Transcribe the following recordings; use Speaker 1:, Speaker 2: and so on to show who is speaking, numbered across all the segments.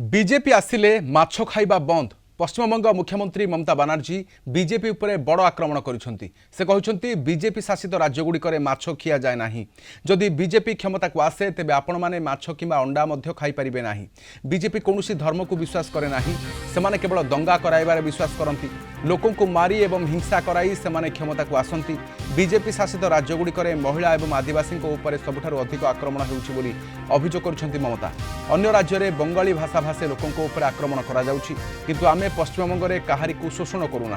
Speaker 1: BJP आसिले माछ खाइबा बंद। पश्चिमबंग मुख्यमंत्री ममता बानार्जी बीजेपी उपरे बड़ आक्रमण करिसेंती। से कहउछंती बीजेपी शासित राज्यगुड़िक माछ खिया जाए नाही। जदि बीजेपी क्षमता को आसे तेबे आपण माने माछ किंबा अंडा मध्य खाई परिबे नाही। बीजेपी कौनसी धर्म को विश्वास करे नाही। सेमाने केवल दंगा कराइबारे विश्वास करती। लोकों को मारी एवं हिंसा कराई सेमाने क्षमता को आसंती। बीजेपी शासित राज्यगुड़िक महिला एवं आदिवासी उपर सबुठारु अधिक आक्रमण होउछि बोली अभियोग करिसेंती ममता। अन्य राज्य में बंगाली भाषा भाषी लोकों उपर आक्रमण करा जाउछि, किंतु आमे पश्चिमबंग में कहारी को शोषण करूना।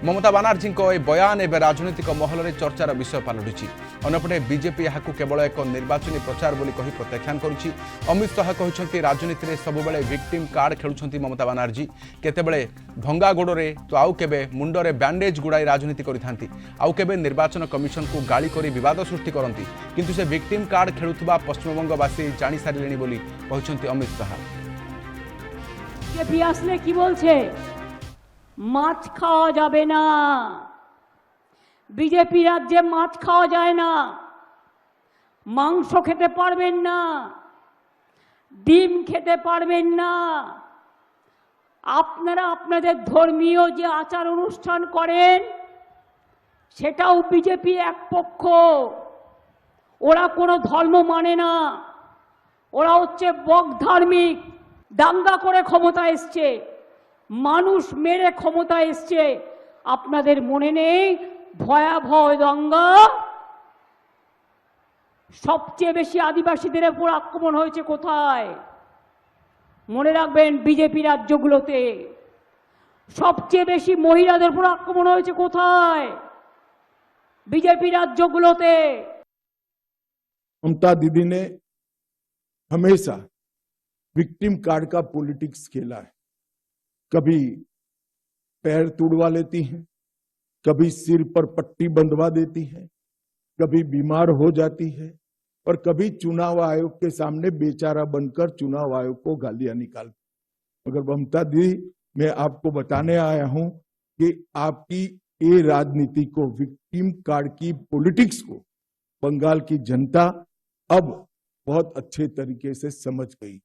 Speaker 1: ममता बानार्जी बयान एवं राजनीतिक महल में चर्चार विषय पलटि। अन्यपटे बीजेपी यहाँ केवल एक निर्वाचनी प्रचार बोली कही प्रत्याख्यान करुछि। अमित शाह कहते राजनीति में सबुबले विक्टिम कार्ड खेलुछंती ममता बानार्जी। केतेबेले भंगा गोड़े तो आउ केबे मुंडरे बैंडेज गुड़ाई राजनीति करिथांती, आउ केबे निर्वाचन कमिशन को गाली करी विवाद सृष्टि करती। किंतु से विक्टिम कार्ड खेलुथुबा पश्चिमबंगवासी जानि सारिलेनी बोली कहछंती अमित शाह।
Speaker 2: बीजेपी আসলে কি বলছে? মাছ খাওয়া যাবে না। বিজেপি রাজ্যে মাছ খাওয়া যায় না, মাংস খেতে পারবেন না, ডিম খেতে পারবেন না। আপনারা আপনাদের ধর্মীয় যে আচার অনুষ্ঠান করেন সেটাও বিজেপি এক পক্ষ। ওরা কোনো ধর্ম মানে না, ওরা হচ্ছে বকধার্মিক। দাঙ্গা করে ক্ষমতা এসছে, মানুষ মেরে ক্ষমতা এসছে। আপনাদের মনে নেই ভয়াবহ দাঙ্গা? সবচেয়ে বেশি আদিবাসীদের উপর আক্রমণ হয়েছে কোথায়? মনে রাখবেন, বিজেপি রাজ্যগুলোতে। সবচেয়ে বেশি মহিলাদের উপর আক্রমণ হয়েছে কোথায়? বিজেপি রাজ্যগুলোতে।
Speaker 3: ममता दीदी ने हमेशा विक्टिम कार्ड का पॉलिटिक्स खेला है। कभी पैर तोड़वा लेती हैं, कभी सिर पर पट्टी बंधवा देती हैं, कभी बीमार हो जाती है और कभी चुनाव आयोग के सामने बेचारा बनकर चुनाव आयोग को गालियां निकालती। मगर ममता दीदी, मैं आपको बताने आया हूं कि आपकी ये राजनीति को, विक्टिम कार्ड की पॉलिटिक्स को बंगाल की जनता अब बहुत अच्छे तरीके से समझ गई।